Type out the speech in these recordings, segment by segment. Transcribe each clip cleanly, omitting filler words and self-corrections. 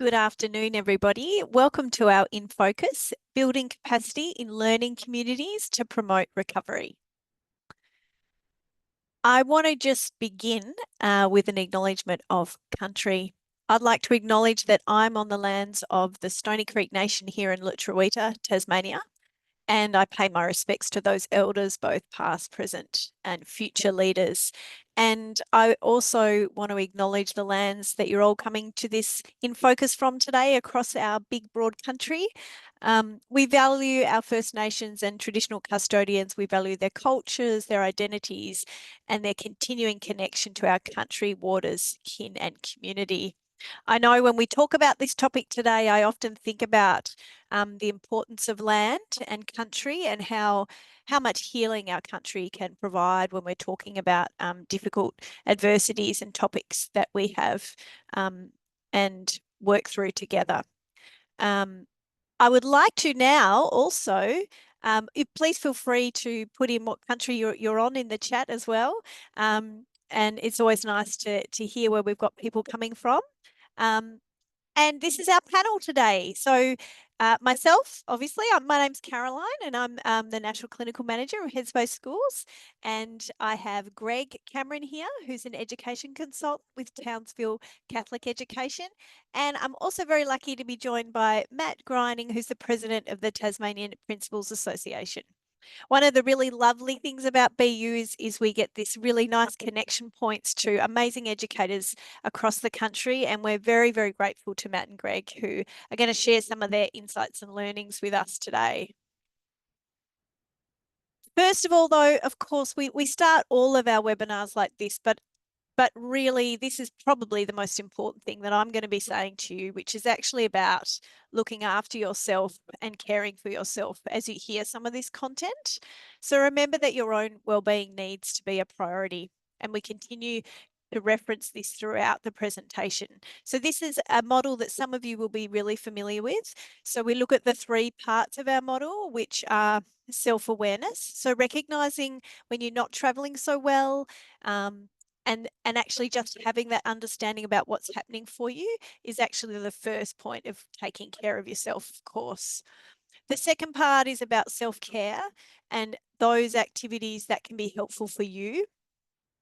Good afternoon, everybody. Welcome to our In Focus, Building Capacity in Learning Communities to Promote Recovery. I want to just begin with an acknowledgement of country. I'd like to acknowledge that I'm on the lands of the Stony Creek Nation here in Lutruwita, Tasmania, and I pay my respects to those elders, both past, present, and future leaders. And I also want to acknowledge the lands that you're all coming to this In Focus from today across our big, broad country. We value our First Nations and traditional custodians. We value their cultures, their identities, and their continuing connection to our country, waters, kin, and community. I know when we talk about this topic today, I often think about the importance of land and country and how much healing our country can provide when we're talking about difficult adversities and topics that we have and work through together. I would like to now also, please feel free to put in what country you're on in the chat as well. And it's always nice to hear where we've got people coming from. And this is our panel today. So myself, obviously, my name's Caroline and I'm the National Clinical Manager of Headspace Schools. And I have Greg Cameron here, who's an education consultant with Townsville Catholic Education. And I'm also very lucky to be joined by Mat Grining, who's the President of the Tasmanian Principals Association. One of the really lovely things about BU is we get this really nice connection points to amazing educators across the country. And we're very, very grateful to Mat and Greg, who are going to share some of their insights and learnings with us today. First of all, though, of course, we start all of our webinars like this, but really, this is probably the most important thing that I'm going to be saying to you, which is actually about looking after yourself and caring for yourself as you hear some of this content. So remember that your own well-being needs to be a priority, and we continue to reference this throughout the presentation. So this is a model that some of you will be really familiar with. So we look at the three parts of our model, which are self-awareness. So recognizing when you're not traveling so well, and actually just having that understanding about what's happening for you is actually the first point of taking care of yourself, of course. The second part is about self-care and those activities that can be helpful for you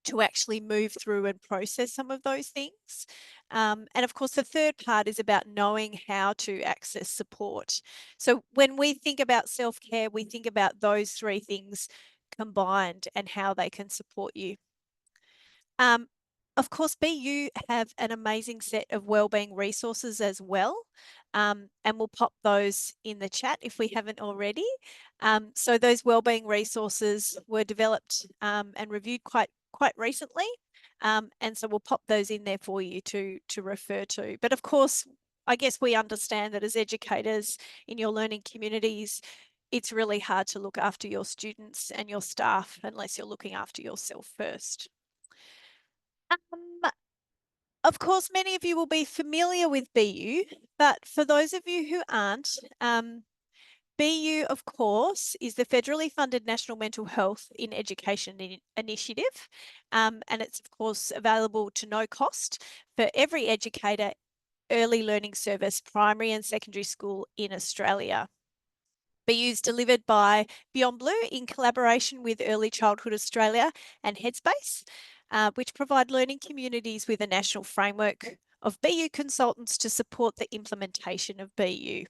to actually move through and process some of those things. And of course, the third part is about knowing how to access support. So when we think about self-care, we think about those three things combined and how they can support you. Of course, BU have an amazing set of wellbeing resources as well, and we'll pop those in the chat if we haven't already. So those wellbeing resources were developed and reviewed quite recently, and so we'll pop those in there for you to refer to. But of course, I guess we understand that as educators in your learning communities, it's really hard to look after your students and your staff unless you're looking after yourself first. Of course, many of you will be familiar with BU, but for those of you who aren't, BU, of course, is the federally funded National Mental Health in Education Initiative, and it's, of course, available to no cost for every educator early learning service, primary and secondary school in Australia. BU is delivered by Beyond Blue in collaboration with Early Childhood Australia and Headspace, which provide learning communities with a national framework of BU consultants to support the implementation of BU.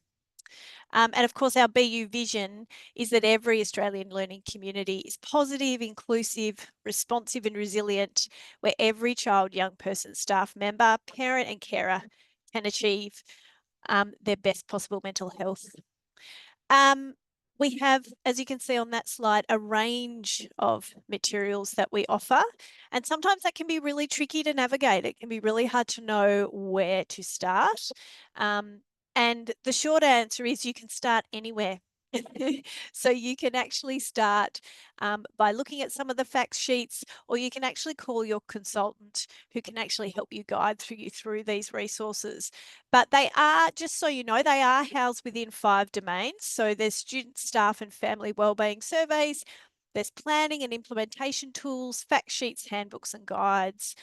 And of course, our BU vision is that every Australian learning community is positive, inclusive, responsive and resilient, where every child, young person, staff member, parent and carer can achieve their best possible mental health. We have, as you can see on that slide, a range of materials that we offer, and sometimes that can be really tricky to navigate. It can be really hard to know where to start. And the short answer is you can start anywhere. So you can actually start by looking at some of the fact sheets, or you can actually call your consultant who can actually help you guide you through these resources. But they are, just so you know, they are housed within 5 domains. So there's student, staff and family wellbeing surveys, there's planning and implementation tools, fact sheets, handbooks and guides.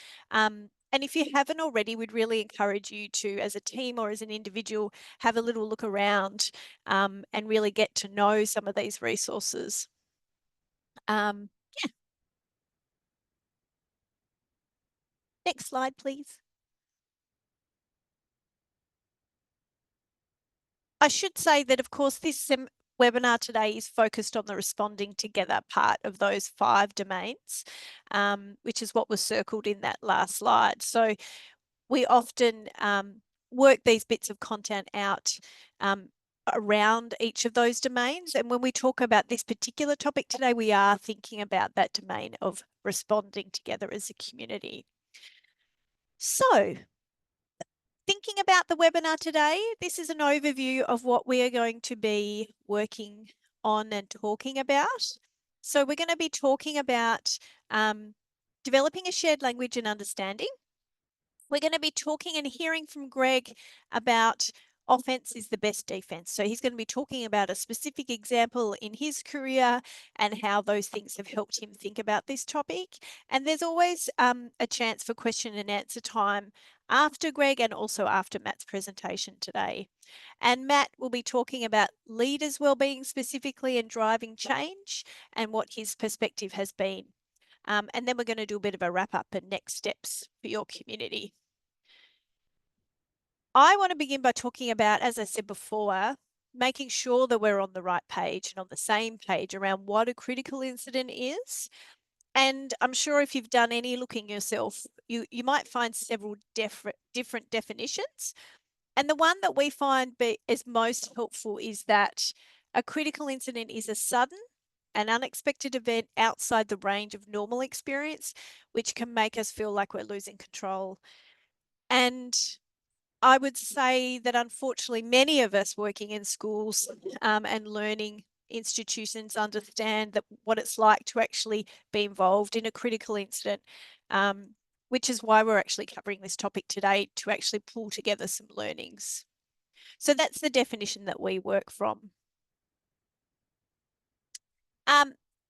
And if you haven't already, we'd really encourage you to, as a team or as an individual, have a little look around and really get to know some of these resources. Yeah. Next slide, please. I should say that, of course, this webinar today is focused on the responding together part of those 5 domains, which is what was circled in that last slide. So we often work these bits of content out around each of those domains. And when we talk about this particular topic today, we are thinking about that domain of responding together as a community. So, thinking about the webinar today, this is an overview of what we are going to be working on and talking about. So we're going to be talking about developing a shared language and understanding. We're going to be talking and hearing from Greg about offense is the best defense. So he's going to be talking about a specific example in his career and how those things have helped him think about this topic. And there's always a chance for question and answer time after Greg and also after Matt's presentation today. And Matt will be talking about leaders' wellbeing specifically and driving change and what his perspective has been. And then we're going to do a bit of a wrap up and next steps for your community. I want to begin by talking about, as I said before, making sure that we're on the right page and on the same page around what a critical incident is. And I'm sure if you've done any looking yourself, you might find several different definitions. And the one that we find is most helpful is that a critical incident is a sudden an unexpected event outside the range of normal experience, which can make us feel like we're losing control. And I would say that unfortunately, many of us working in schools and learning institutions understand that what it's like to actually be involved in a critical incident, which is why we're actually covering this topic today, to actually pull together some learnings. So that's the definition that we work from.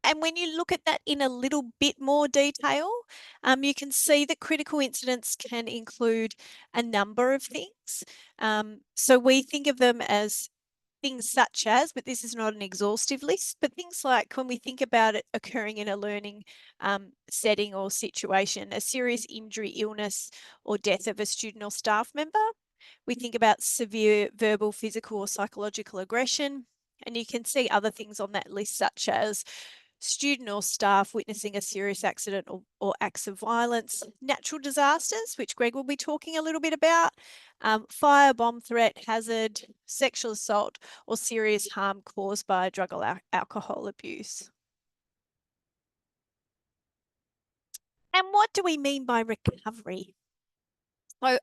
And when you look at that in a little bit more detail, you can see that critical incidents can include a number of things. So we think of them as things such as, but this is not an exhaustive list, but things like when we think about it occurring in a learning setting or situation, a serious injury, illness, or death of a student or staff member. We think about severe verbal, physical, or psychological aggression. And you can see other things on that list, such as student or staff witnessing a serious accident or acts of violence, natural disasters, which Greg will be talking a little bit about, fire, bomb threat, hazard, sexual assault, or serious harm caused by drug or alcohol abuse. And what do we mean by recovery? So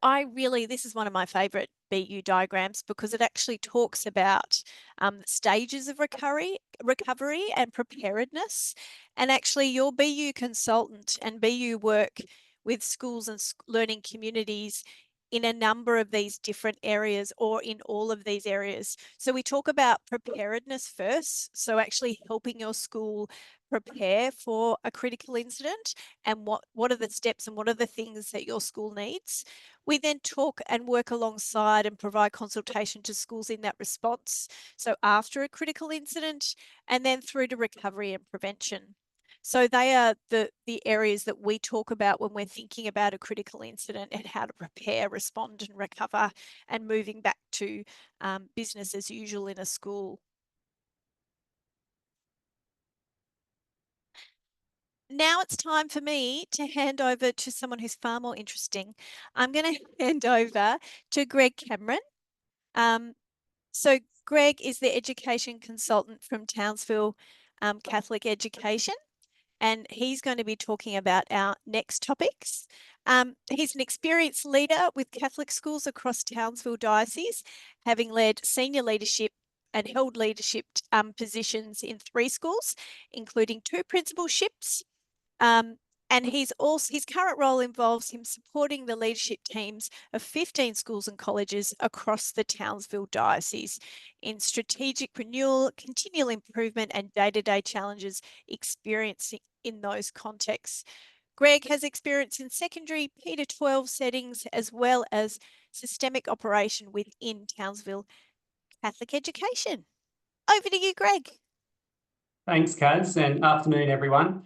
this is one of my favorite BU diagrams because it actually talks about stages of recovery and preparedness. And actually your BU consultant and BU work with schools and learning communities in a number of these different areas or in all of these areas. So we talk about preparedness first. So actually helping your school prepare for a critical incident and what are the steps and what are the things that your school needs. We then talk and work alongside and provide consultation to schools in that response. So after a critical incident and then through to recovery and prevention. So they are the areas that we talk about when we're thinking about a critical incident and how to prepare, respond and recover and moving back to business as usual in a school. Now it's time for me to hand over to someone who's far more interesting. I'm going to hand over to Greg Cameron. So Greg is the education consultant from Townsville Catholic Education, and he's going to be talking about our next topics. He's an experienced leader with Catholic schools across Townsville Diocese, having led senior leadership and held leadership positions in 3 schools, including 2 principalships. And his current role involves him supporting the leadership teams of 15 schools and colleges across the Townsville Diocese in strategic renewal, continual improvement, and day-to-day challenges experiencing in those contexts. Greg has experience in secondary P-12 settings as well as systemic operation within Townsville Catholic education. Over to you, Greg. Thanks, Kaz, and afternoon, everyone.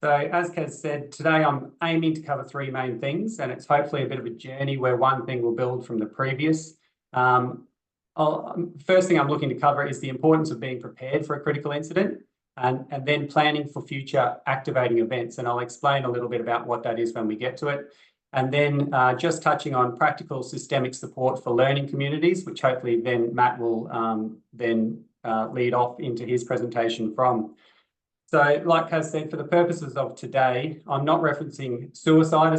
So as Kaz said, today I'm aiming to cover three main things, and it's hopefully a bit of a journey where one thing will build from the previous. First thing I'm looking to cover is the importance of being prepared for a critical incident and then planning for future activating events. And I'll explain a little bit about what that is when we get to it. And then just touching on practical systemic support for learning communities, which hopefully then Matt will lead off into his presentation from. So like Kaz said, for the purposes of today, I'm not referencing suicide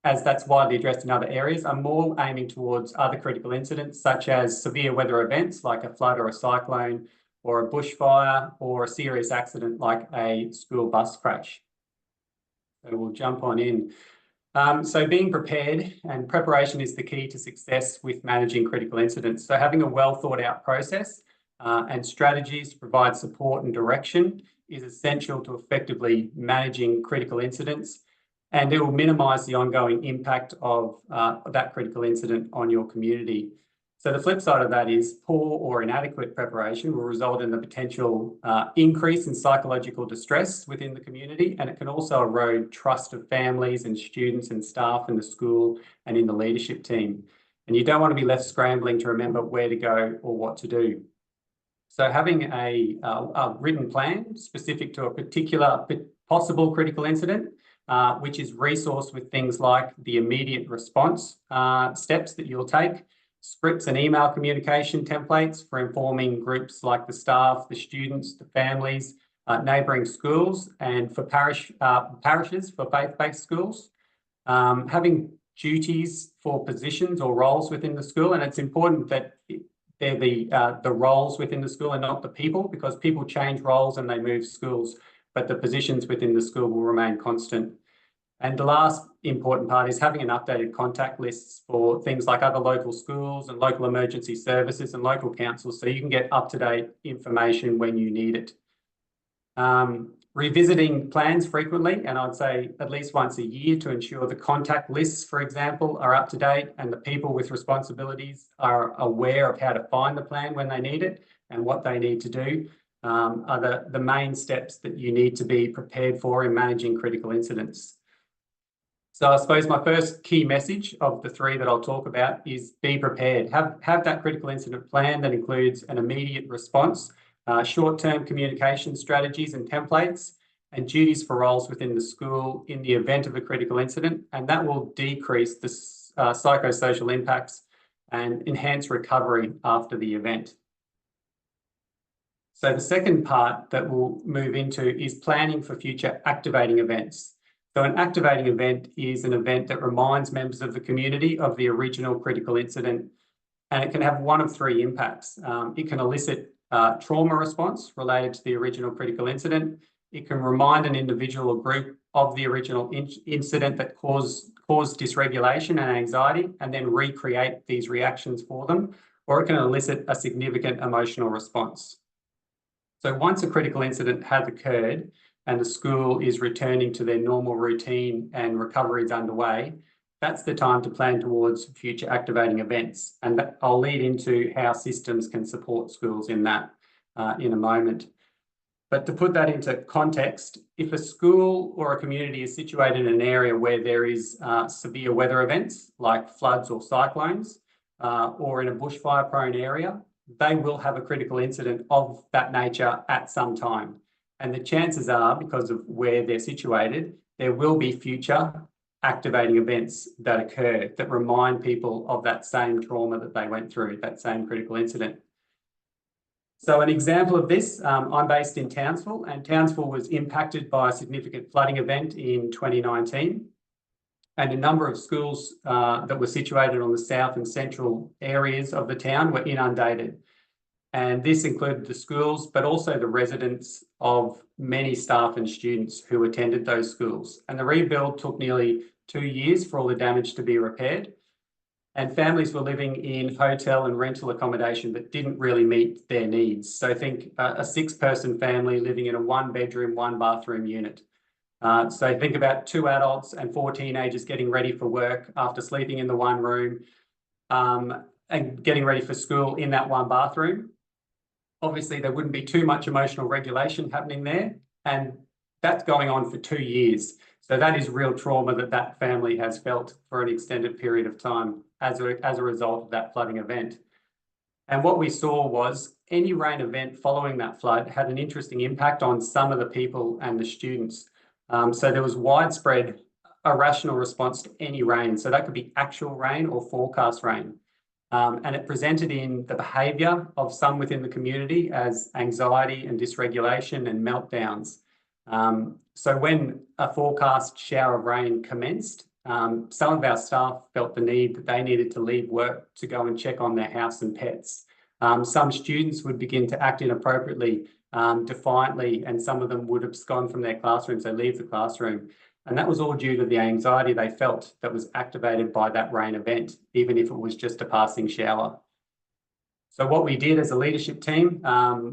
as that's widely addressed in other areas. I'm more aiming towards other critical incidents, such as severe weather events like a flood or a cyclone, or a bushfire, or a serious accident like a school bus crash. So we'll jump on in. So being prepared, and preparation is the key to success with managing critical incidents. So having a well thought out process and strategies to provide support and direction is essential to effectively managing critical incidents, and it will minimise the ongoing impact of that critical incident on your community. So the flip side of that is poor or inadequate preparation will result in the potential increase in psychological distress within the community, and it can also erode trust of families and students and staff in the school and in the leadership team. And you don't want to be left scrambling to remember where to go or what to do. So having a written plan specific to a particular possible critical incident, which is resourced with things like the immediate response steps that you'll take, scripts and email communication templates for informing groups like the staff, the students, the families, neighbouring schools, and for parishes for faith-based schools. Having duties for positions or roles within the school, and it's important that they're the roles within the school and not the people, because people change roles and they move schools, but the positions within the school will remain constant. And the last important part is having an updated contact lists for things like other local schools and local emergency services and local councils, so you can get up-to-date information when you need it. Revisiting plans frequently, and I'd say at least once a year, to ensure the contact lists, for example, are up to date and the people with responsibilities are aware of how to find the plan when they need it and what they need to do, are the main steps that you need to be prepared for in managing critical incidents. So I suppose my first key message of the three that I'll talk about is be prepared. Have that critical incident plan that includes an immediate response, short-term communication strategies and templates, and duties for roles within the school in the event of a critical incident, and that will decrease the psychosocial impacts and enhance recovery after the event. So the second part that we'll move into is planning for future activating events. So an activating event is an event that reminds members of the community of the original critical incident, and it can have one of three impacts. It can elicit trauma response related to the original critical incident. It can remind an individual or group of the original incident that caused dysregulation and anxiety, and then recreate these reactions for them, or it can elicit a significant emotional response. So once a critical incident has occurred and the school is returning to their normal routine and recovery is underway, that's the time to plan towards future activating events. And I'll lead into how systems can support schools in that in a moment. But to put that into context, if a school or a community is situated in an area where there is severe weather events like floods or cyclones, or in a bushfire-prone area, they will have a critical incident of that nature at some time. And the chances are, because of where they're situated, there will be future activating events that occur that remind people of that same trauma that they went through, that same critical incident. So an example of this, I'm based in Townsville, and Townsville was impacted by a significant flooding event in 2019. And a number of schools that were situated on the south and central areas of the town were inundated. And this included the schools, but also the residents of many staff and students who attended those schools. And the rebuild took nearly 2 years for all the damage to be repaired. And families were living in hotel and rental accommodation that didn't really meet their needs. So think a 6-person family living in a 1-bedroom, 1-bathroom unit. So think about 2 adults and 4 teenagers getting ready for work after sleeping in the one room, and getting ready for school in that one bathroom. Obviously, there wouldn't be too much emotional regulation happening there, and that's going on for 2 years. So that is real trauma that that family has felt for an extended period of time as a result of that flooding event. And what we saw was any rain event following that flood had an interesting impact on some of the people and the students. So there was widespread irrational response to any rain. So that could be actual rain or forecast rain. And it presented in the behaviour of some within the community as anxiety and dysregulation and meltdowns. So when a forecast shower of rain commenced, some of our staff felt the need that they needed to leave work to go and check on their house and pets. Some students would begin to act inappropriately, defiantly, and some of them would abscond from their classrooms, so leave the classroom. And that was all due to the anxiety they felt that was activated by that rain event, even if it was just a passing shower. So what we did as a leadership team,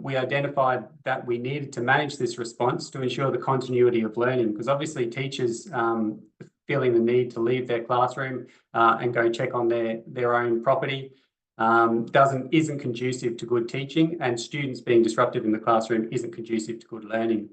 we identified that we needed to manage this response to ensure the continuity of learning, because obviously teachers feeling the need to leave their classroom and go check on their own property isn't conducive to good teaching, and students being disruptive in the classroom isn't conducive to good learning.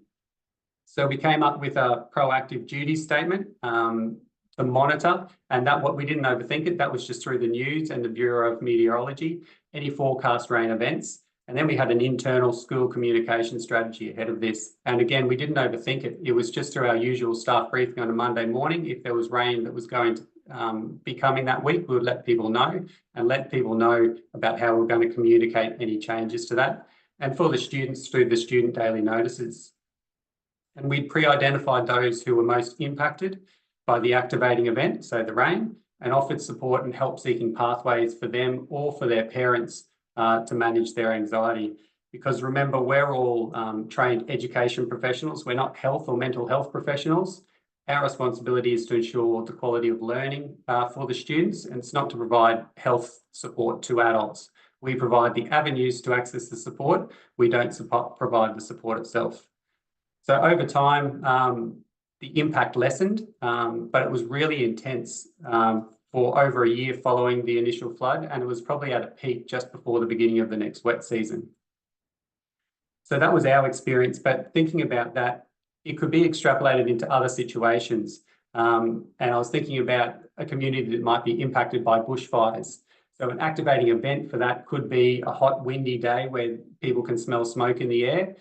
So we came up with a proactive duty statement to monitor, and we didn't overthink it. That was just through the news and the Bureau of Meteorology, any forecast rain events. And then we had an internal school communication strategy ahead of this. And again, we didn't overthink it. It was just through our usual staff briefing on a Monday morning. If there was rain that was going to be coming that week, we would let people know and let people know about how we're going to communicate any changes to that. And for the students, through the student daily notices. And we pre-identified those who were most impacted by the activating event, so the rain, and offered support and help-seeking pathways for them or for their parents to manage their anxiety. Because remember, we're all trained education professionals. We're not health or mental health professionals. Our responsibility is to ensure the quality of learning for the students, and it's not to provide health support to adults. We provide the avenues to access the support. We don't provide the support itself. So over time, the impact lessened, but it was really intense for over a year following the initial flood, and it was probably at a peak just before the beginning of the next wet season. So that was our experience, but thinking about that, it could be extrapolated into other situations. And I was thinking about a community that might be impacted by bushfires. So an activating event for that could be a hot, windy day where people can smell smoke in the air.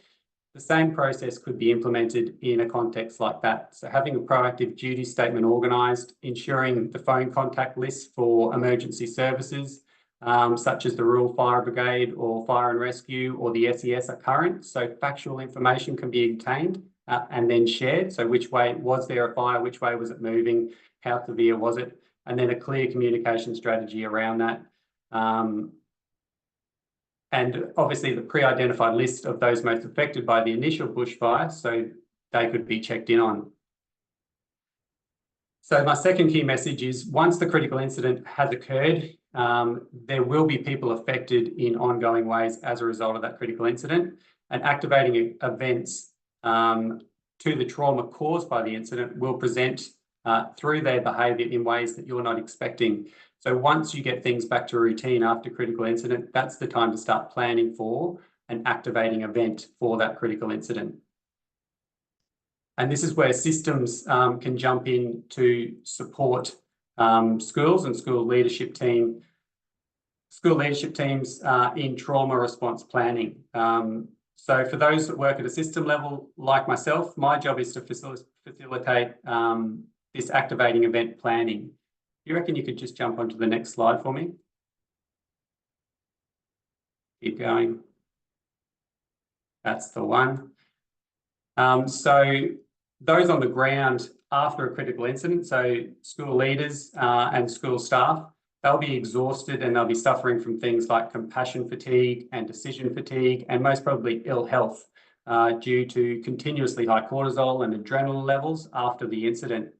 The same process could be implemented in a context like that. So having a proactive duty statement organised, ensuring the phone contact list for emergency services, such as the Rural Fire Brigade or Fire and Rescue or the SES are current. So factual information can be obtained and then shared. So which way was there a fire? Which way was it moving? How severe was it? And then a clear communication strategy around that. And obviously the pre-identified list of those most affected by the initial bushfire, so they could be checked in on. So my second key message is once the critical incident has occurred, there will be people affected in ongoing ways as a result of that critical incident, and activating events to the trauma caused by the incident will present through their behaviour in ways that you're not expecting. So once you get things back to routine after critical incident, that's the time to start planning for an activating event for that critical incident. And this is where systems can jump in to support schools and school leadership teams in trauma response planning. So for those that work at a system level, like myself, my job is to facilitate this activating event planning. You reckon you could just jump onto the next slide for me? Keep going. That's the one. So those on the ground after a critical incident, so school leaders and school staff, they'll be exhausted and they'll be suffering from things like compassion fatigue and decision fatigue, and most probably ill health due to continuously high cortisol and adrenaline levels after the incident.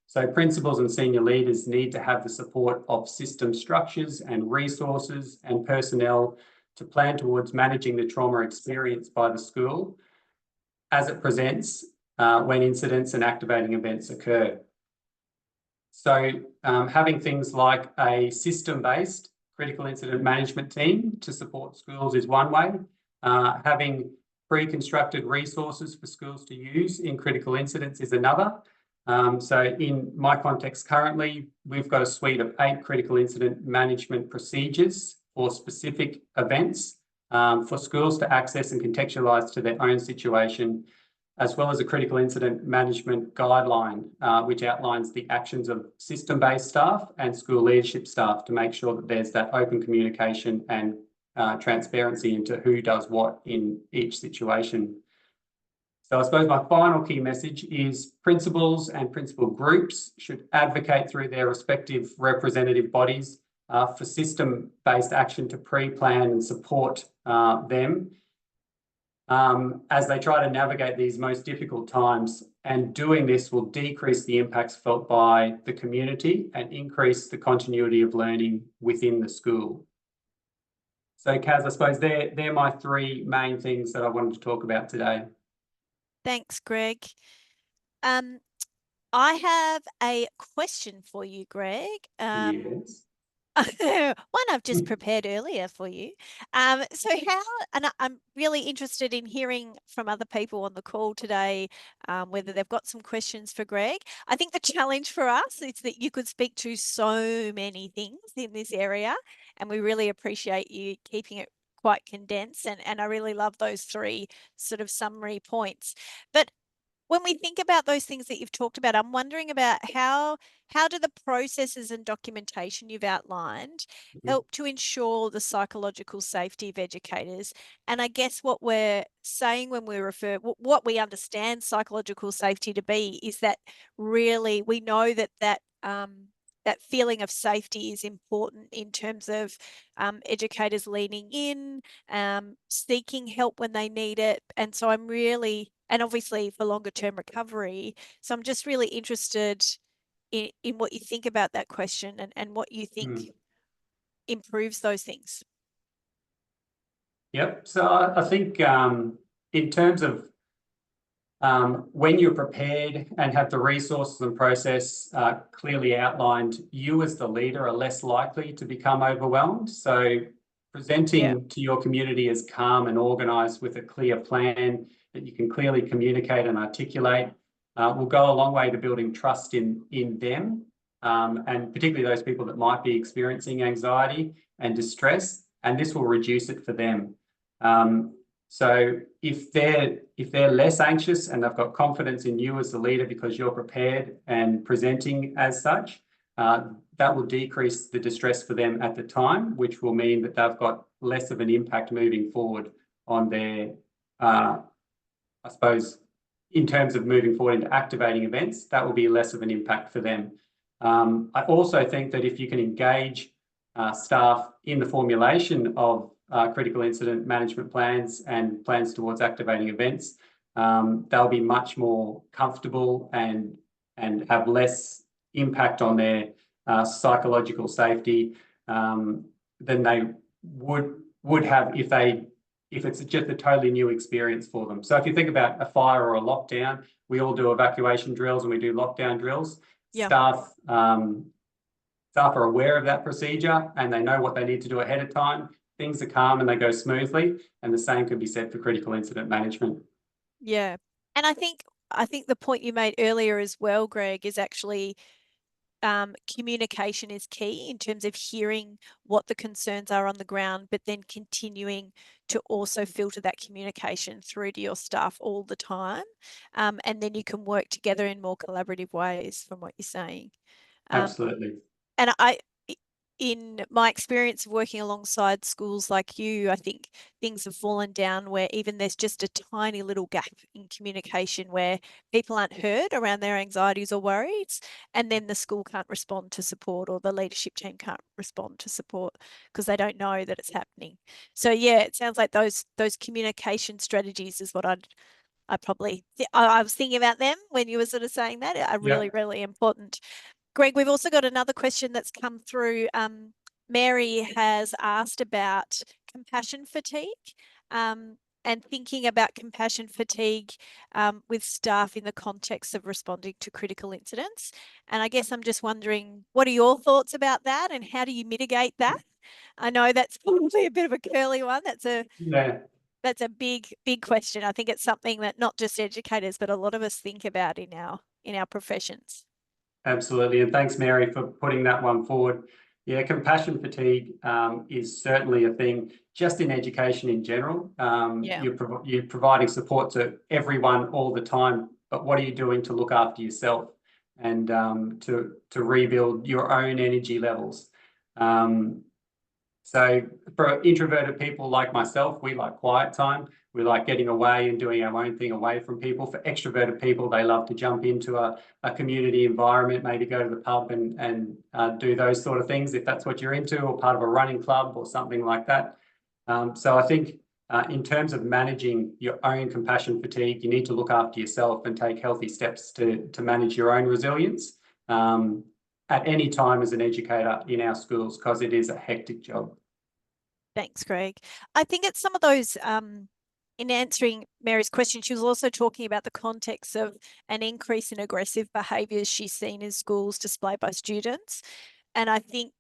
So principals and senior leaders need to have the support of system structures and resources and personnel to plan towards managing the trauma experienced by the school as it presents when incidents and activating events occur. So having things like a system-based critical incident management team to support schools is one way. Having pre-constructed resources for schools to use in critical incidents is another. So in my context currently, we've got a suite of 8 critical incident management procedures for specific events for schools to access and contextualise to their own situation, as well as a critical incident management guideline, which outlines the actions of system-based staff and school leadership staff to make sure that there's that open communication and transparency into who does what in each situation. So I suppose my final key message is principals and principal groups should advocate through their respective representative bodies for system-based action to pre-plan and support them as they try to navigate these most difficult times. And doing this will decrease the impacts felt by the community and increase the continuity of learning within the school. So Kaz, I suppose they're my 3 main things that I wanted to talk about today. Thanks, Greg. I have a question for you, Greg. Yes. One I've just prepared earlier for you. So and I'm really interested in hearing from other people on the call today, whether they've got some questions for Greg. I think the challenge for us is that you could speak to so many things in this area, and we really appreciate you keeping it quite condensed. And I really love those 3 sort of summary points. But when we think about those things that you've talked about, I'm wondering about how do the processes and documentation you've outlined help to ensure the psychological safety of educators? And I guess what we're saying when we refer, what we understand psychological safety to be is that really we know that that feeling of safety is important in terms of educators leaning in, seeking help when they need it. And so I'm really, and obviously for longer term recovery. So I'm just really interested in what you think about that question and what you think improves those things. Yep. So I think in terms of when you're prepared and have the resources and process clearly outlined, you as the leader are less likely to become overwhelmed. So presenting to your community as calm and organised with a clear plan that you can clearly communicate and articulate will go a long way to building trust in them, and particularly those people that might be experiencing anxiety and distress, and this will reduce it for them. So if they're less anxious and they've got confidence in you as the leader because you're prepared and presenting as such, that will decrease the distress for them at the time, which will mean that they've got less of an impact moving forward on their, I suppose, in terms of moving forward into activating events, that will be less of an impact for them. I also think that if you can engage staff in the formulation of critical incident management plans and plans towards activating events, they'll be much more comfortable and have less impact on their psychological safety than they would have if it's just a totally new experience for them. So if you think about a fire or a lockdown, we all do evacuation drills and we do lockdown drills. Yeah. Staff are aware of that procedure and they know what they need to do ahead of time. Things are calm and they go smoothly, and the same could be said for critical incident management. Yeah. And I think the point you made earlier as well, Greg, is actually communication is key in terms of hearing what the concerns are on the ground, but then continuing to also filter that communication through to your staff all the time. And then you can work together in more collaborative ways from what you're saying. Absolutely. And in my experience of working alongside schools like you, I think things have fallen down where even there's just a tiny little gap in communication where people aren't heard around their anxieties or worries, and then the school can't respond to support or the leadership team can't respond to support because they don't know that it's happening. So yeah, it sounds like those communication strategies is what I was thinking about them when you were sort of saying that are really, really important. Greg, we've also got another question that's come through. Mary has asked about compassion fatigue. And and thinking about compassion fatigue with staff in the context of responding to critical incidents. And I guess I'm just wondering, what are your thoughts about that and how do you mitigate that? I know that's probably a bit of a curly one. Yeah. That's a big, big question. I think it's something that not just educators, but a lot of us think about in our professions. Absolutely. And thanks, Mary, for putting that one forward. Yeah, compassion fatigue is certainly a thing just in education in general. Yeah. You're providing support to everyone all the time, but what are you doing to look after yourself and to rebuild your own energy levels? So for introverted people like myself, we like quiet time. We like getting away and doing our own thing away from people. For extroverted people, they love to jump into a community environment, maybe go to the pub and do those sort of things if that's what you're into, or part of a running club or something like that. So I think in terms of managing your own compassion fatigue, you need to look after yourself and take healthy steps to manage your own resilience at any time as an educator in our schools, because it is a hectic job. Thanks, Greg. I think it's some of those, in answering Mary's question, she was also talking about the context of an increase in aggressive behaviours she's seen in schools displayed by students. And I think,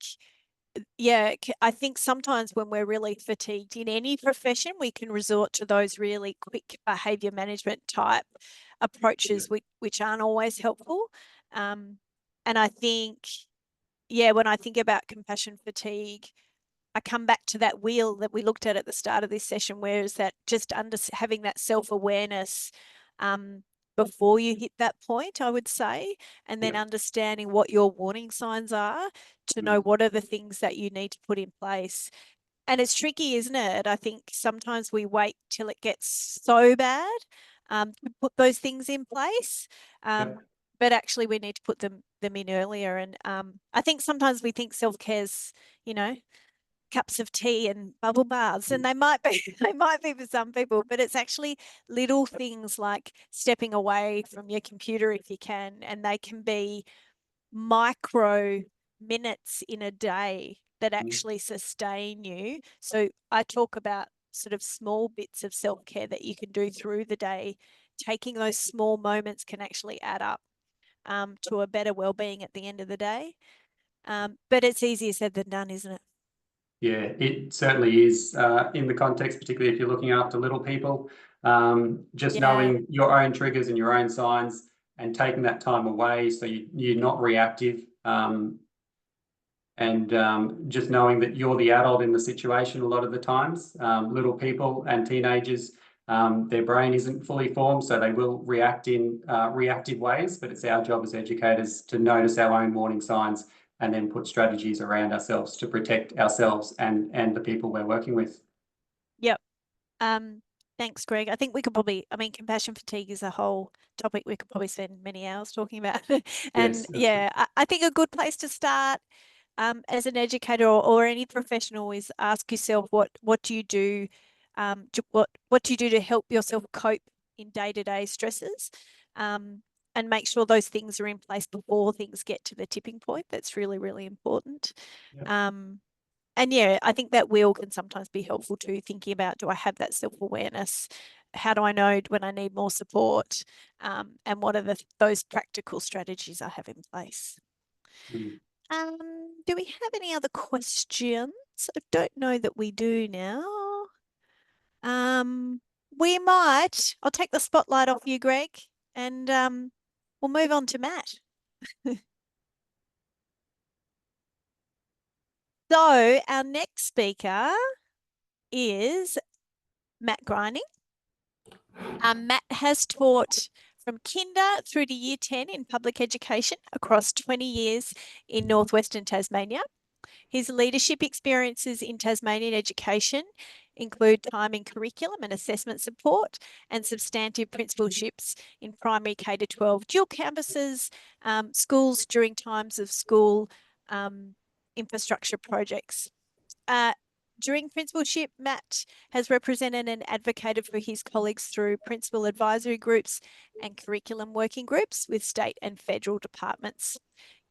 yeah, I think sometimes when we're really fatigued in any profession, we can resort to those really quick behaviour management type approaches, which aren't always helpful. And I think, yeah, when I think about compassion fatigue, I come back to that wheel that we looked at the start of this session, where is that just having that self-awareness before you hit that point, I would say, and then understanding what your warning signs are to know what are the things that you need to put in place. And it's tricky, isn't it? I think sometimes we wait till it gets so bad to put those things in place. But actually we need to put them in earlier. And I think sometimes we think self-care's, cups of tea and bubble baths, and they might be for some people, but it's actually little things like stepping away from your computer if you can, and they can be micro minutes in a day that actually sustain you. So I talk about sort of small bits of self-care that you can do through the day. Taking those small moments can actually add up to a better well-being at the end of the day. But it's easier said than done, isn't it? Yeah, it certainly is in the context, particularly if you're looking after little people. Just knowing your own triggers and your own signs and taking that time away so you're not reactive, and just knowing that you're the adult in the situation a lot of the times. Little people and teenagers, their brain isn't fully formed, so they will react in reactive ways, but it's our job as educators to notice our own warning signs and then put strategies around ourselves to protect ourselves and the people we're working with. Yep. Thanks, Greg. I think we could probably, compassion fatigue is a whole topic we could probably spend many hours talking about. And Yes, I think a good place to start as an educator or any professional is ask yourself what do you do, what do you do to help yourself cope in day-to-day stresses, and make sure those things are in place before things get to the tipping point. That's really, really important. And yeah, I think that wheel can sometimes be helpful too, thinking about, do I have that self-awareness? How do I know when I need more support? And what are those practical strategies I have in place? Do we have any other questions? I don't know that we do now. We might. I'll take the spotlight off you, Greg, and we'll move on to Matt. So our next speaker is Mat Grining. Matt has taught from kinder through to year 10 in public education across 20 years in northwestern Tasmania. His leadership experiences in Tasmanian education include time in curriculum and assessment support and substantive principalships in primary K-12 dual campuses, schools during times of school infrastructure projects. During principalship, Matt has represented and advocated for his colleagues through principal advisory groups and curriculum working groups with state and federal departments.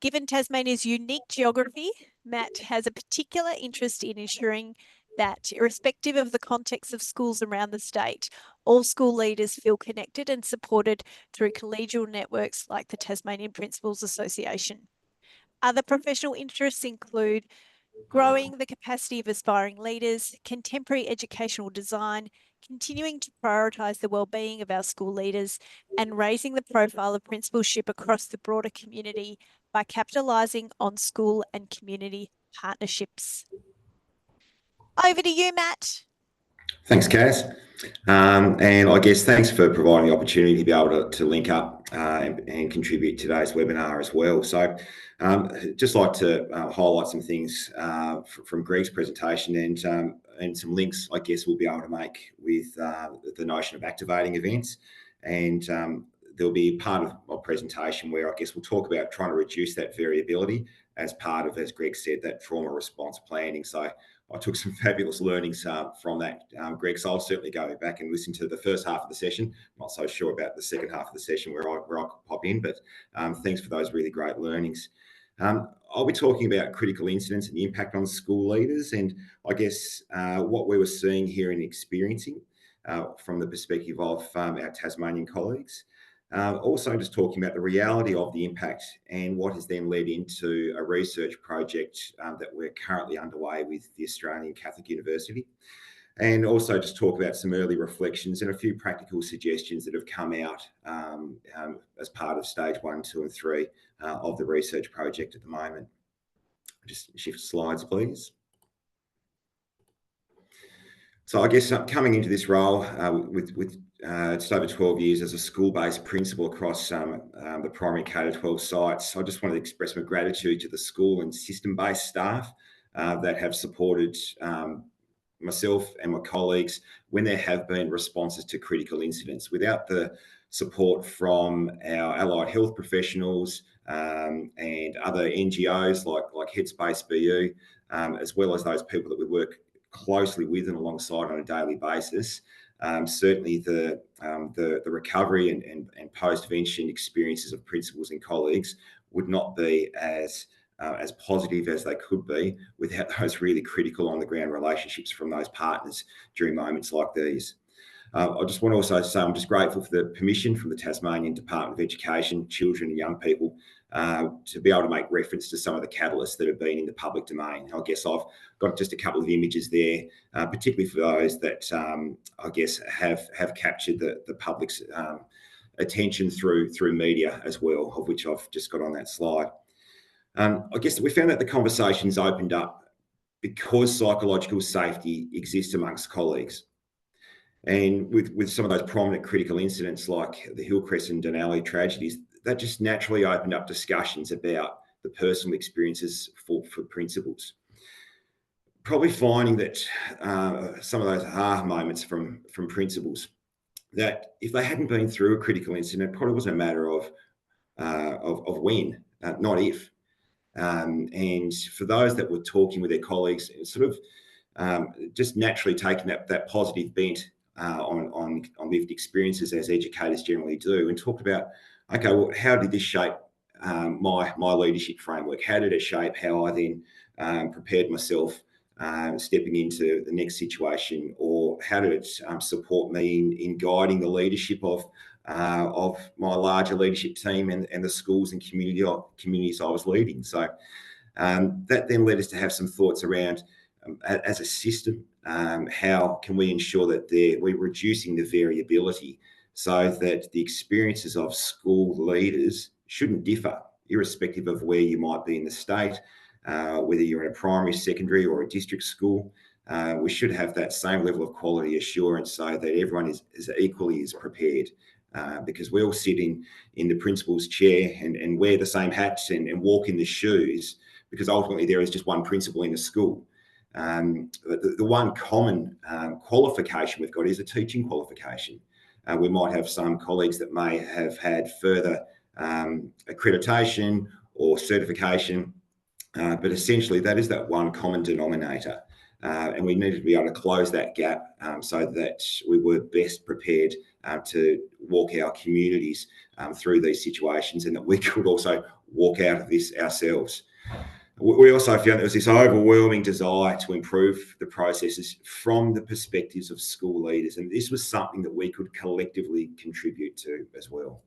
Given Tasmania's unique geography, Matt has a particular interest in ensuring that, irrespective of the context of schools around the state, all school leaders feel connected and supported through collegial networks like the Tasmanian Principals Association. Other professional interests include growing the capacity of aspiring leaders, contemporary educational design, continuing to prioritise the wellbeing of our school leaders, and raising the profile of principalship across the broader community by capitalising on school and community partnerships. Over to you, Matt. Thanks, Kaz. And I guess thanks for providing the opportunity to be able to link up and contribute to today's webinar as well. So just like to highlight some things from Greg's presentation and some links, I guess, we'll be able to make with the notion of activating events. And there'll be part of my presentation where I guess we'll talk about trying to reduce that variability as part of, as Greg said, that trauma response planning. So I took some fabulous learnings from that, Greg. So I'll certainly go back and listen to the first half of the session. I'm not so sure about the second half of the session where I could pop in, but thanks for those really great learnings. I'll be talking about critical incidents and the impact on school leaders, and I guess what we were seeing here and experiencing from the perspective of our Tasmanian colleagues. Also just talking about the reality of the impact and what has then led into a research project that we're currently underway with the Australian Catholic University. And also just talk about some early reflections and a few practical suggestions that have come out as part of stage 1, 2 and 3 of the research project at the moment. Just shift slides, please. So I guess coming into this role with just over 12 years as a school-based principal across the primary K-12 sites, I just wanted to express my gratitude to the school and system-based staff that have supported myself and my colleagues when there have been responses to critical incidents. Without the support from our allied health professionals and other NGOs like Headspace BU, as well as those people that we work closely with and alongside on a daily basis, certainly the recovery and post-vention experiences of principals and colleagues would not be as positive as they could be without those really critical on-the-ground relationships from those partners during moments like these. I just want to also say I'm just grateful for the permission from the Tasmanian Department of Education, Children and Young People to be able to make reference to some of the catalysts that have been in the public domain. I guess I've got just a couple of images there, particularly for those that I guess have captured the public's attention through media as well, of which I've just got on that slide. I guess we found that the conversations opened up because psychological safety exists amongst colleagues. And with some of those prominent critical incidents like the Hillcrest and Denali tragedies, that just naturally opened up discussions about the personal experiences for principals. Probably finding that some of those aha moments from principals, that if they hadn't been through a critical incident, it probably wasn't a matter of when, not if. And for those that were talking with their colleagues, sort of just naturally taking that positive bent on lived experiences as educators generally do, and talked about, okay, well, how did this shape my leadership framework? How did it shape how I then prepared myself stepping into the next situation, or how did it support me in guiding the leadership of my larger leadership team and the schools and communities I was leading? So that then led us to have some thoughts around, as a system, how can we ensure that we're reducing the variability so that the experiences of school leaders shouldn't differ, irrespective of where you might be in the state, whether you're in a primary, secondary or a district school. We should have that same level of quality assurance so that everyone is equally as prepared, because we all sit in the principal's chair and wear the same hats and walk in the shoes, because ultimately there is just one principal in a school. The one common qualification we've got is a teaching qualification. We might have some colleagues that may have had further accreditation or certification, but essentially that is that one common denominator. And we needed to be able to close that gap so that we were best prepared to walk our communities through these situations, and that we could also walk out of this ourselves. We also found there was this overwhelming desire to improve the processes from the perspectives of school leaders, and this was something that we could collectively contribute to as well.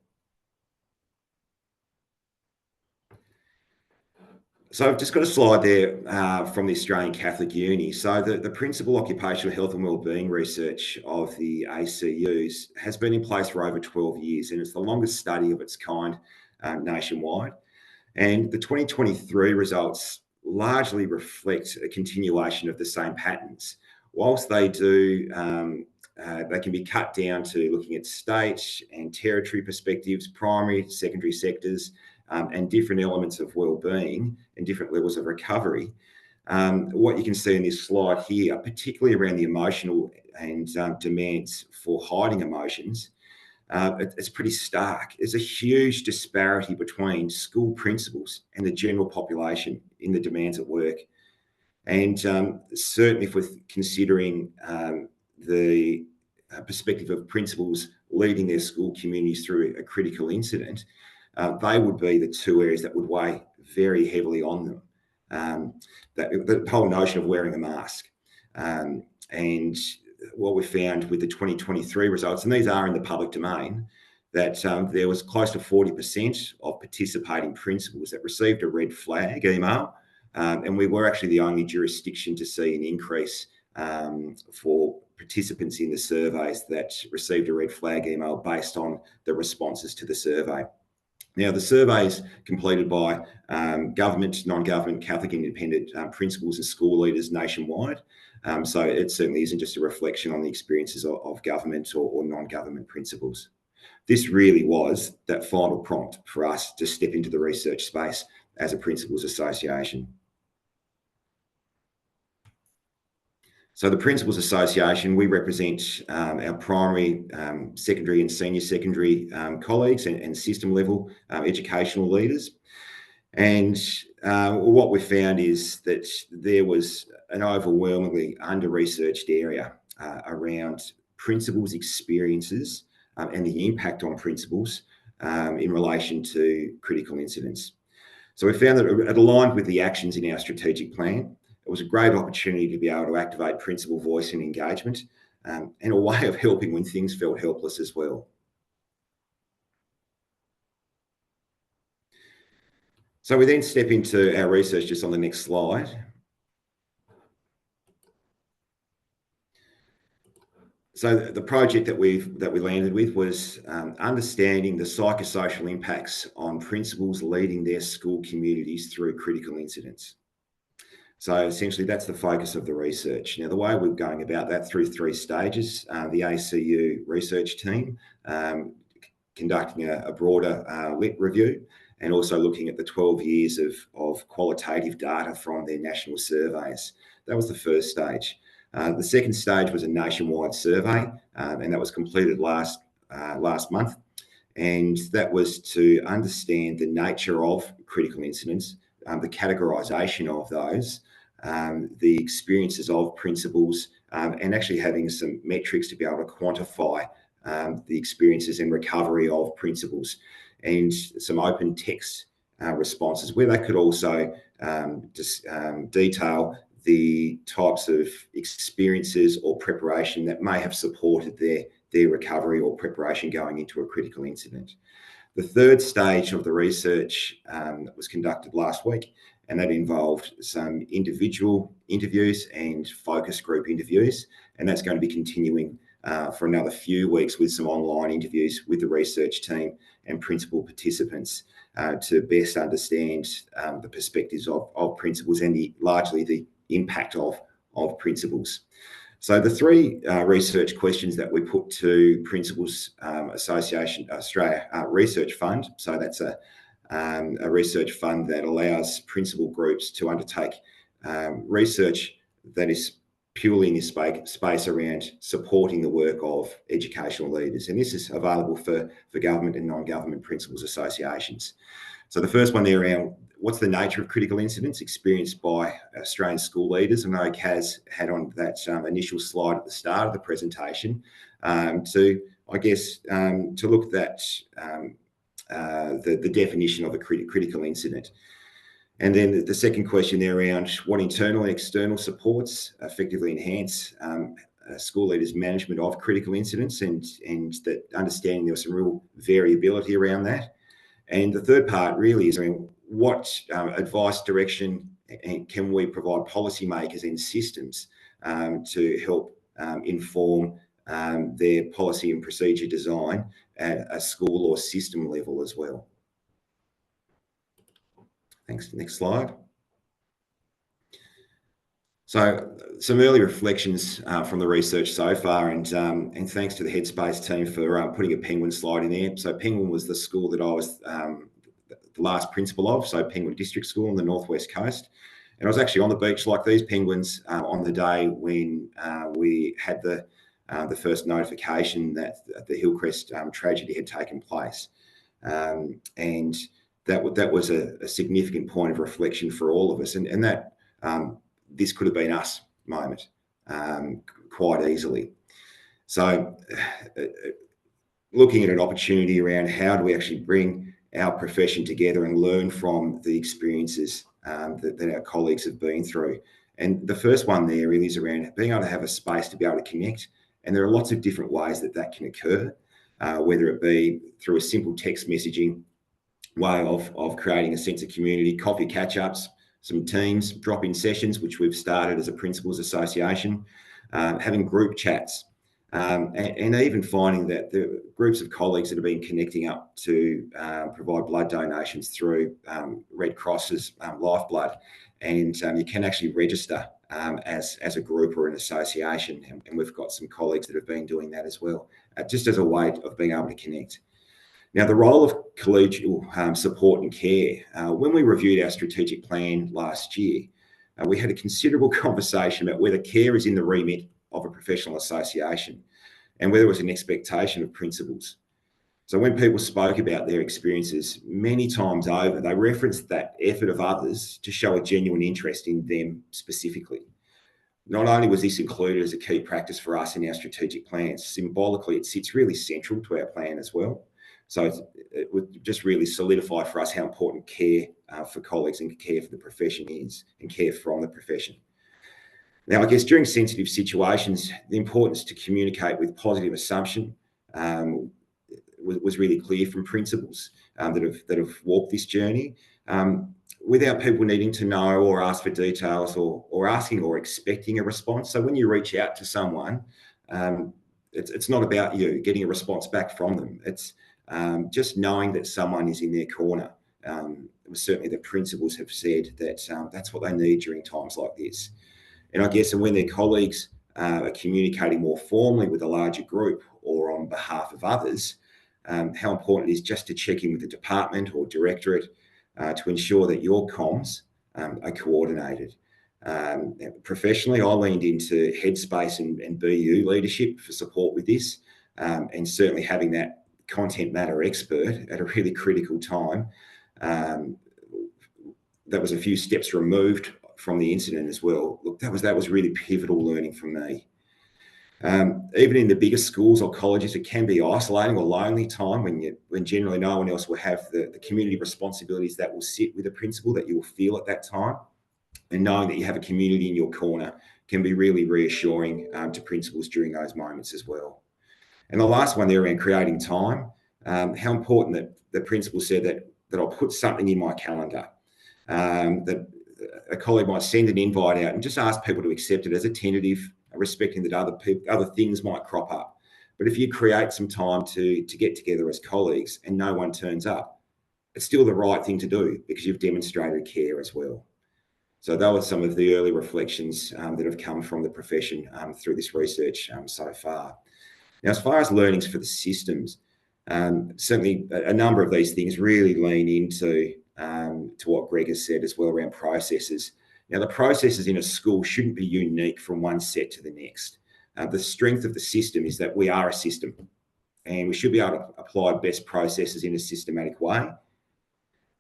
So I've just got a slide there from the Australian Catholic Uni. So the principal occupational health and wellbeing research of the ACUs has been in place for over 12 years, and it's the longest study of its kind nationwide. And the 2023 results largely reflect a continuation of the same patterns. Whilst they do, they can be cut down to looking at state and territory perspectives, primary, secondary sectors, and different elements of wellbeing and different levels of recovery. What you can see in this slide here, particularly around the emotional and demands for hiding emotions, it's pretty stark. There's a huge disparity between school principals and the general population in the demands at work. And certainly if we're considering the perspective of principals leading their school communities through a critical incident, they would be the two areas that would weigh very heavily on them. The whole notion of wearing a mask. And what we found with the 2023 results, and these are in the public domain, that there was close to 40% of participating principals that received a red flag email. And we were actually the only jurisdiction to see an increase for participants in the surveys that received a red flag email based on the responses to the survey. Now, the surveys completed by government, non-government, Catholic independent principals and school leaders nationwide. So it certainly isn't just a reflection on the experiences of government or non-government principals. This really was that final prompt for us to step into the research space as a principals association. So the Principals Association, we represent our primary, secondary and senior secondary colleagues and system level educational leaders. And what we found is that there was an overwhelmingly under-researched area around principals' experiences and the impact on principals in relation to critical incidents. So we found that it aligned with the actions in our strategic plan. It was a great opportunity to be able to activate principal voice and engagement and a way of helping when things felt helpless as well. So we then step into our research just on the next slide. So the project that we landed with was understanding the psychosocial impacts on principals leading their school communities through critical incidents. So essentially that's the focus of the research. Now, the way we're going about that through 3 stages, the ACU research team conducting a broader lit review and also looking at the 12 years of qualitative data from their national surveys. That was the first stage. The second stage was a nationwide survey, and that was completed last month. And that was to understand the nature of critical incidents, the categorisation of those, the experiences of principals, and actually having some metrics to be able to quantify the experiences and recovery of principals, and some open text responses where they could also detail the types of experiences or preparation that may have supported their recovery or preparation going into a critical incident. The third stage of the research was conducted last week, and that involved some individual interviews and focus group interviews, and that's going to be continuing for another few weeks with some online interviews with the research team and principal participants to best understand the perspectives of principals and largely the impact of principals. So the 3 research questions that we put to Principals Association Australia Research Fund, so that's a research fund that allows principal groups to undertake research that is purely in this space around supporting the work of educational leaders. And this is available for government and non-government principals associations. So the first one there around what's the nature of critical incidents experienced by Australian school leaders. I know Kaz had on that initial slide at the start of the presentation to look at that, the definition of a critical incident. And then the second question there around what internal and external supports effectively enhance school leaders' management of critical incidents, and that understanding there was some real variability around that. And the third part really is around what advice, direction, and can we provide policymakers and systems to help inform their policy and procedure design at a school or system level as well. Thanks. Next slide. So some early reflections from the research so far, and thanks to the Headspace team for putting a Penguin slide in there. So Penguin was the school that I was the last principal of, so Penguin District School on the Northwest Coast. And I was actually on the beach like these penguins on the day when we had the first notification that the Hillcrest tragedy had taken place. And that was a significant point of reflection for all of us, and that this could have been us moment quite easily. So looking at an opportunity around how do we actually bring our profession together and learn from the experiences that our colleagues have been through. And the first one there really is around being able to have a space to be able to connect. And there are lots of different ways that can occur, whether it be through a simple text messaging way of creating a sense of community, coffee catch-ups, some teams, drop-in sessions, which we've started as a Principals Association, having group chats, and even finding that the groups of colleagues that have been connecting up to provide blood donations through Red Cross's Lifeblood, and you can actually register as a group or an association, and we've got some colleagues that have been doing that as well, just as a way of being able to connect. Now, the role of collegial support and care. When we reviewed our strategic plan last year, we had a considerable conversation about whether care is in the remit of a professional association and whether it was an expectation of principals. So when people spoke about their experiences, many times over, they referenced that effort of others to show a genuine interest in them specifically. Not only was this included as a key practice for us in our strategic plans, symbolically it sits really central to our plan as well. So it would just really solidify for us how important care for colleagues and care for the profession is, and care from the profession. Now, I guess during sensitive situations, the importance to communicate with positive assumption was really clear from principals that have walked this journey, without people needing to know or ask for details or asking or expecting a response. So when you reach out to someone, it's not about you getting a response back from them. It's just knowing that someone is in their corner. Certainly the principals have said that that's what they need during times like this. And I guess when their colleagues are communicating more formally with a larger group or on behalf of others, how important it is just to check in with the department or directorate to ensure that your comms are coordinated. Professionally, I leaned into Headspace and BU leadership for support with this, and certainly having that content matter expert at a really critical time. That was a few steps removed from the incident as well. Look, that was really pivotal learning for me. Even in the biggest schools or colleges, it can be isolating or lonely time when generally no one else will have the community responsibilities that will sit with a principal that you will feel at that time. And knowing that you have a community in your corner can be really reassuring to principals during those moments as well. And the last one there around creating time, how important that the principal said that I'll put something in my calendar, that a colleague might send an invite out and just ask people to accept it as a tentative, respecting that other things might crop up. But if you create some time to get together as colleagues and no one turns up, it's still the right thing to do because you've demonstrated care as well. So that was some of the early reflections that have come from the profession through this research so far. Now, as far as learnings for the systems, certainly a number of these things really lean into to what Greg has said as well around processes. Now, the processes in a school shouldn't be unique from one set to the next. The strength of the system is that we are a system, and we should be able to apply best processes in a systematic way.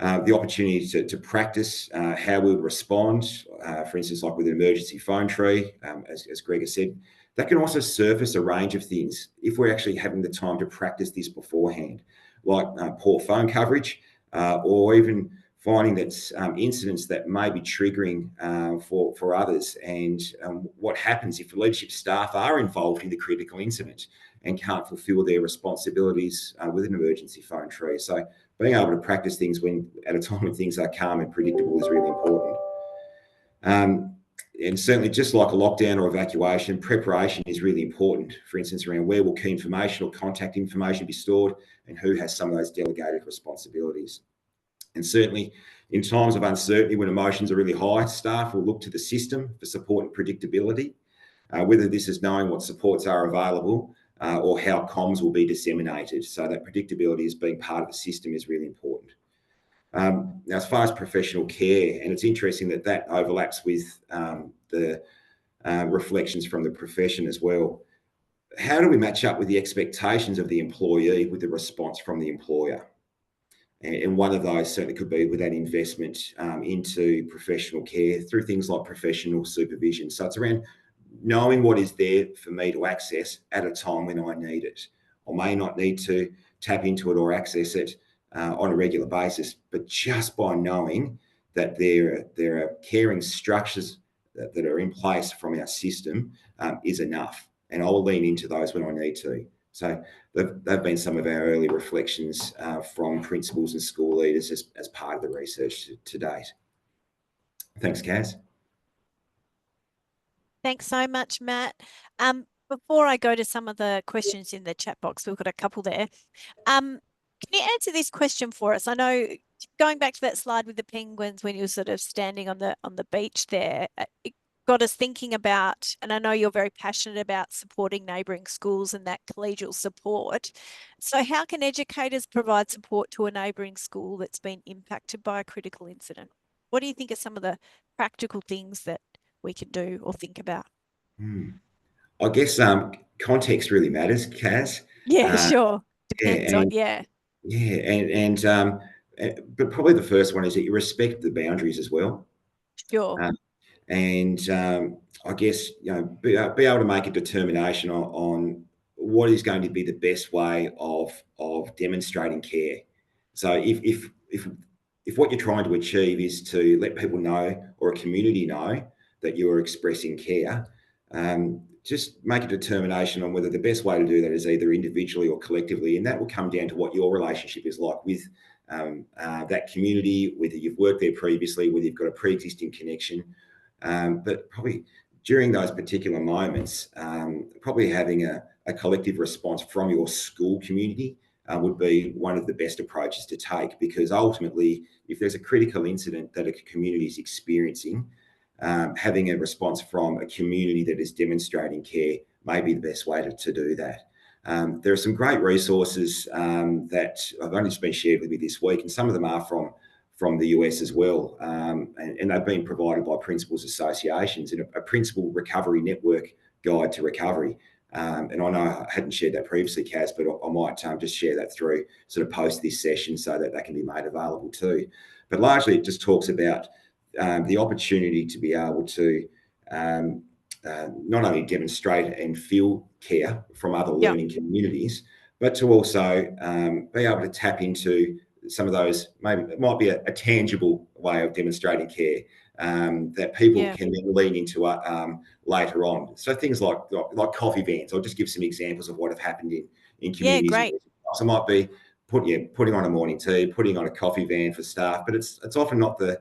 The opportunity to practice how we would respond, for instance, like with an emergency phone tree, as Greg has said, that can also surface a range of things if we're actually having the time to practice this beforehand, like poor phone coverage, or even finding that incidents that may be triggering for others, and what happens if the leadership staff are involved in the critical incident and can't fulfil their responsibilities with an emergency phone tree. So being able to practice things at a time when things are calm and predictable is really important. And certainly, just like a lockdown or evacuation, preparation is really important. For instance, around where will key information or contact information be stored, and who has some of those delegated responsibilities. And certainly, in times of uncertainty, when emotions are really high, staff will look to the system for support and predictability, whether this is knowing what supports are available or how comms will be disseminated. So that predictability as being part of the system is really important. Now, as far as professional care, and it's interesting that overlaps with the reflections from the profession as well. How do we match up with the expectations of the employee with the response from the employer? And one of those certainly could be with that investment into professional care through things like professional supervision. So it's around knowing what is there for me to access at a time when I need it. I may not need to tap into it or access it on a regular basis, but just by knowing that there are caring structures that are in place from our system is enough. And I'll lean into those when I need to. So they've been some of our early reflections from principals and school leaders as part of the research to date. Thanks, Kaz. Thanks so much, Matt. Before I go to some of the questions in the chat box, we've got a couple there. Can you answer this question for us? I know going back to that slide with the penguins when you were sort of standing on the beach there, it got us thinking about, and I know you're very passionate about supporting neighbouring schools and that collegial support. So how can educators provide support to a neighbouring school that's been impacted by a critical incident? What do you think are some of the practical things that we can do or think about? I guess context really matters, Kaz. Yeah, sure. Depends on, Yeah, but probably the first one is that you respect the boundaries as well. Sure. I guess, be able to make a determination on what is going to be the best way of demonstrating care. So if what you're trying to achieve is to let people know or a community know that you're expressing care, just make a determination on whether the best way to do that is either individually or collectively, and that will come down to what your relationship is like with that community, whether you've worked there previously, whether you've got a pre-existing connection. But probably during those particular moments, probably having a collective response from your school community would be one of the best approaches to take, because ultimately, if there's a critical incident that a community is experiencing, having a response from a community that is demonstrating care may be the best way to do that. There are some great resources that I've only just been shared with me this week, and some of them are from the US as well, and they've been provided by principals associations in a principal recovery network guide to recovery. And I know I hadn't shared that previously, Kaz, but I might just share that through sort of post this session so that can be made available too. But largely it just talks about the opportunity to be able to not only demonstrate and feel care from other learning communities, but to also be able to tap into some of those, maybe it might be a tangible way of demonstrating care that people can then lean into later on. So things like coffee vans. I'll just give some examples of what have happened in communities. Yeah, great. So it might be putting on a morning tea, putting on a coffee van for staff, but it's often not the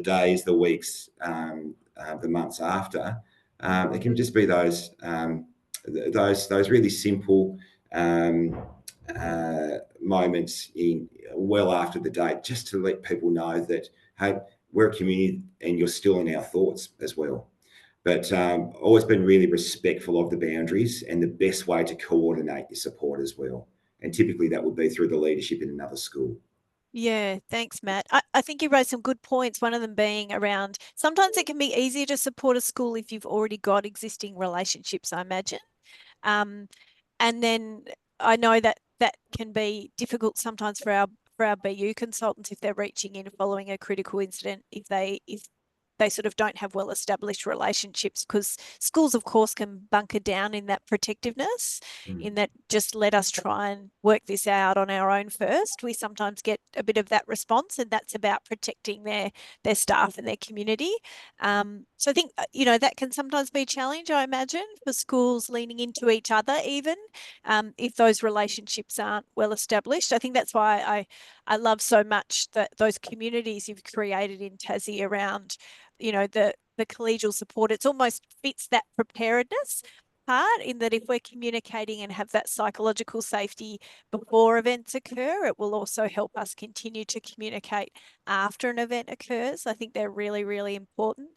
days, the weeks, the months after. It can just be those really simple moments well after the date, just to let people know that, hey, we're a community and you're still in our thoughts as well. But always been really respectful of the boundaries and the best way to coordinate your support as well. And typically that would be through the leadership in another school. Yeah, thanks, Matt. I think you raised some good points. One of them being around sometimes it can be easier to support a school if you've already got existing relationships, I imagine. And then I know that can be difficult sometimes for our BU consultants if they're reaching in following a critical incident, if they they sort of don't have well-established relationships, because schools, of course, can bunker down in that protectiveness, in that just let us try and work this out on our own first. We sometimes get a bit of that response, and that's about protecting their staff and their community. So I think, that can sometimes be a challenge, I imagine, for schools leaning into each other, even if those relationships aren't well established. I think that's why I love so much those communities you've created in Tassie around, the collegial support. It's almost fits that preparedness part, in that if we're communicating and have that psychological safety before events occur, it will also help us continue to communicate after an event occurs. I think they're really, really important.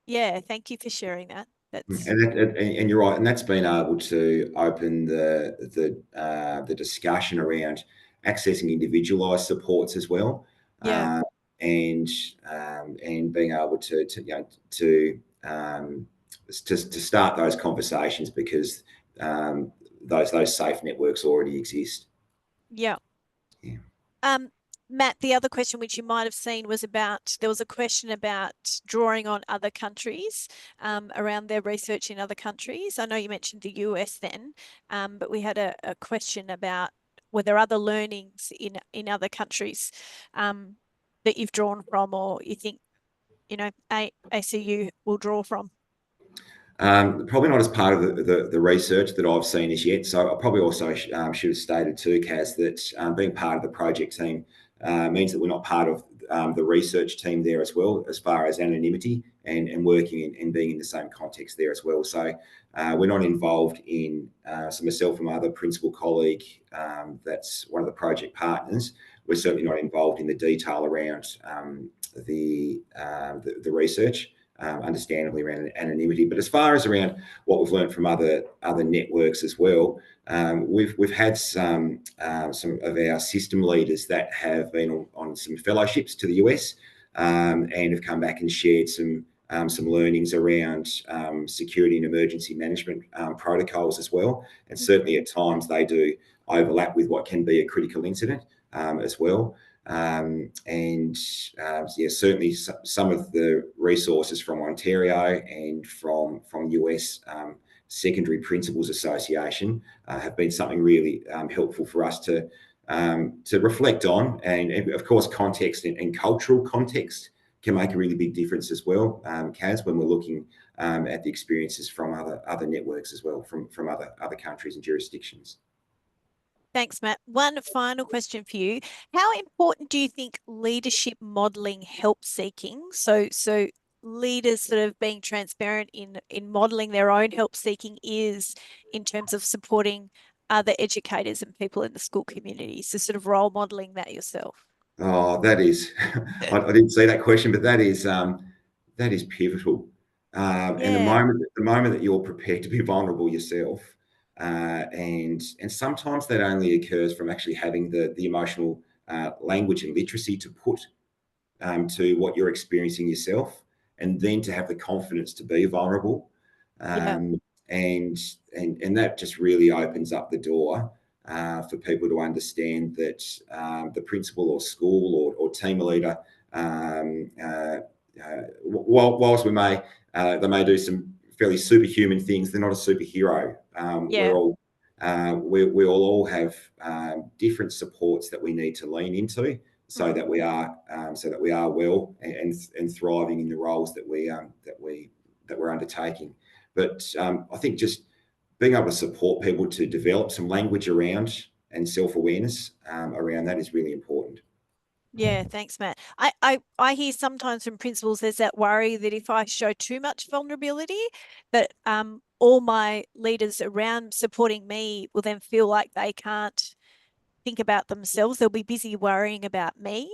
Yeah, thank you for sharing that. And you're right, and that's been able to open the discussion around accessing individualised supports as well, Yeah. and being able to start those conversations, because those safe networks already exist. Yeah. Yeah. Matt, the other question which you might have seen was there was a question about drawing on other countries, around their research in other countries. I know you mentioned the US then, but we had a question about, were there other learnings in other countries that you've drawn from, or you think, ACU will draw from? Probably not as part of the research that I've seen as yet. So I probably also should have stated too, Kaz, that being part of the project team means that we're not part of the research team there as well, as far as anonymity and working and being in the same context there as well. So we're not involved in, so myself and my other principal colleague, that's one of the project partners, we're certainly not involved in the detail around the research. Understandably around anonymity, but as far as around what we've learned from other networks as well, we've had some of our system leaders that have been on some fellowships to the US, and have come back and shared some learnings around security and emergency management protocols as well. And certainly at times they do overlap with what can be a critical incident as well. Certainly some of the resources from Ontario and from US Secondary Principals Association have been something really helpful for us to reflect on, and of course context and cultural context can make a really big difference as well, Kaz, when we're looking at the experiences from other networks as well, from other countries and jurisdictions. Thanks, Matt. One final question for you. How important do you think leadership modelling help seeking? So leaders sort of being transparent in modelling their own help seeking is in terms of supporting other educators and people in the school community. So sort of role modelling that yourself. Oh, that is, I didn't see that question, but that is pivotal. And the moment that you're prepared to be vulnerable yourself, and sometimes that only occurs from actually having the emotional language and literacy to put to what you're experiencing yourself, and then to have the confidence to be vulnerable. And that just really opens up the door for people to understand that the principal or school or team leader, whilst they may do some fairly superhuman things, they're not a superhero. We all have different supports that we need to lean into, so that we are well and thriving in the roles that we're undertaking. But I think just being able to support people to develop some language around and self-awareness around that is really important. Yeah, thanks, Matt. I hear sometimes from principals there's that worry that if I show too much vulnerability, that all my leaders around supporting me will then feel like they can't think about themselves. They'll be busy worrying about me.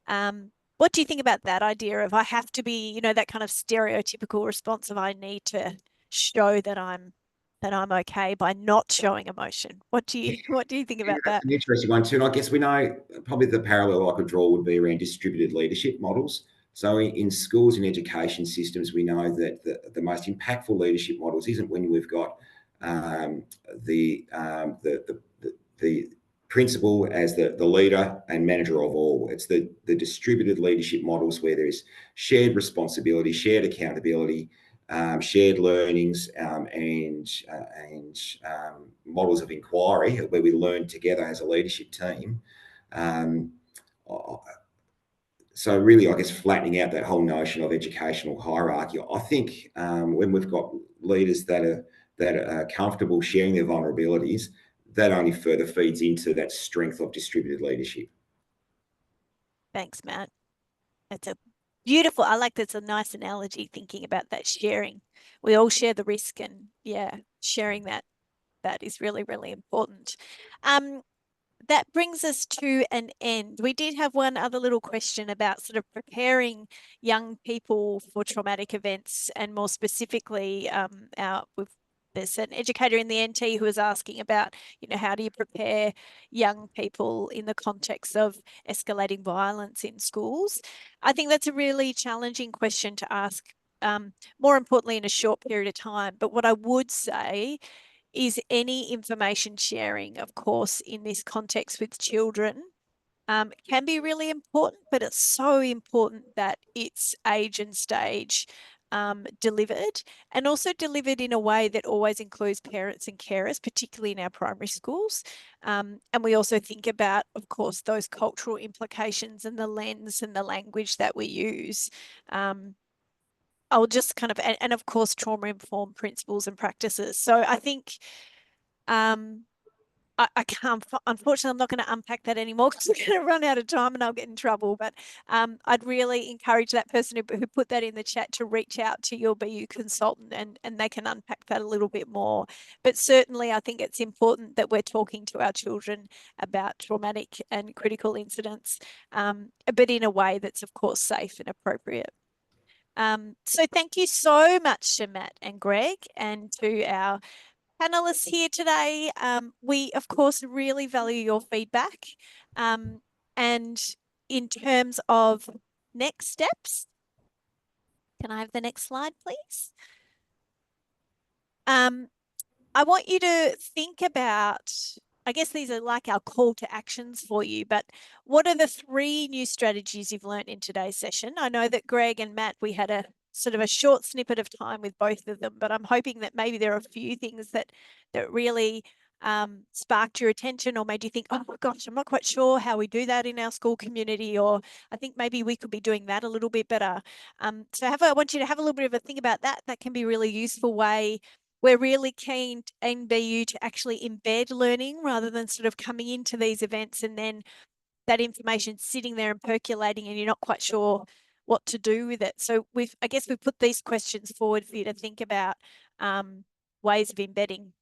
What do you think about that idea of I have to be, that kind of stereotypical response of I need to show that I'm okay by not showing emotion? What do you think about that? That's an interesting one too. And I guess we know probably the parallel I could draw would be around distributed leadership models. So in schools and education systems, we know that the most impactful leadership models isn't when we've got the principal as the leader and manager of all. It's the distributed leadership models where there's shared responsibility, shared accountability, shared learnings, and models of inquiry where we learn together as a leadership team. So really, I guess, flattening out that whole notion of educational hierarchy. I think when we've got leaders that are comfortable sharing their vulnerabilities, that only further feeds into that strength of distributed leadership. Thanks, Matt. That's a beautiful, I like that's a nice analogy, thinking about that sharing. We all share the risk, and yeah, sharing that is really, really important. That brings us to an end. We did have one other little question about sort of preparing young people for traumatic events, and more specifically, there's an educator in the NT who was asking about, how do you prepare young people in the context of escalating violence in schools? I think that's a really challenging question to ask, more importantly, in a short period of time. But what I would say is any information sharing, of course, in this context with children, can be really important, but it's so important that it's age and stage delivered, and also delivered in a way that always includes parents and carers, particularly in our primary schools. And we also think about, of course, those cultural implications and the lens and the language that we use. I'll just kind of, and of course, trauma-informed principles and practices. So I think I can't, unfortunately, I'm not going to unpack that anymore because we're going to run out of time and I'll get in trouble. But I'd really encourage that person who put that in the chat to reach out to your BU consultant, and they can unpack that a little bit more. But certainly, I think it's important that we're talking to our children about traumatic and critical incidents, but in a way that's, of course, safe and appropriate. So thank you so much to Matt and Greg, and to our panelists here today. We, of course, really value your feedback. And in terms of next steps, can I have the next slide, please? I want you to think about, I guess these are like our call to actions for you, but what are the 3 new strategies you've learned in today's session? I know that Greg and Matt, we had a sort of a short snippet of time with both of them, but I'm hoping that maybe there are a few things that really sparked your attention, or made you think, oh my gosh, I'm not quite sure how we do that in our school community, or I think maybe we could be doing that a little bit better. So I want you to have a little bit of a think about that. That can be a really useful way. We're really keen in BU to actually embed learning rather than sort of coming into these events and then that information sitting there and percolating and you're not quite sure what to do with it. So I guess we've put these questions forward for you to think about ways of embedding.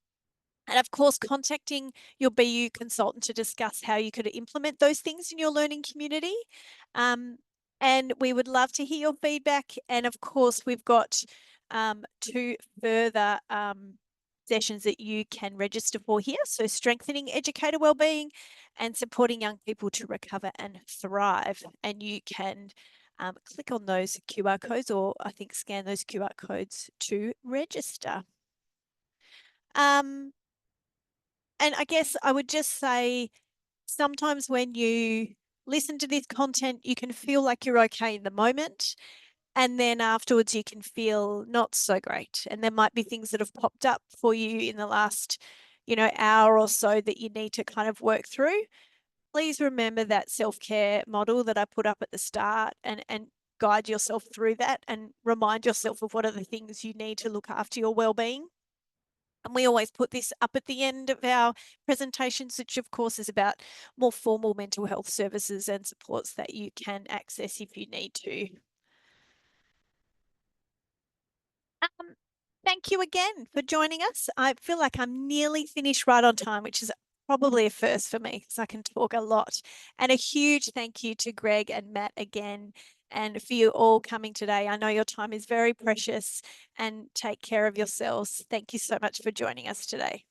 And of course, contacting your BU consultant to discuss how you could implement those things in your learning community. And we would love to hear your feedback. And of course, we've got 2 further sessions that you can register for here. So strengthening educator wellbeing and supporting young people to recover and thrive. And you can click on those QR codes, or I think scan those QR codes to register. And I guess I would just say, sometimes when you listen to this content, you can feel like you're okay in the moment. And then afterwards, you can feel not so great. And there might be things that have popped up for you in the last, hour or so that you need to kind of work through. Please remember that self-care model that I put up at the start, and guide yourself through that, and remind yourself of what are the things you need to look after your well-being. And we always put this up at the end of our presentations, which of course is about more formal mental health services and supports that you can access if you need to. Thank you again for joining us. I feel like I'm nearly finished right on time, which is probably a first for me because I can talk a lot. And a huge thank you to Greg and Matt again, and for you all coming today. I know your time is very precious, and take care of yourselves. Thank you so much for joining us today.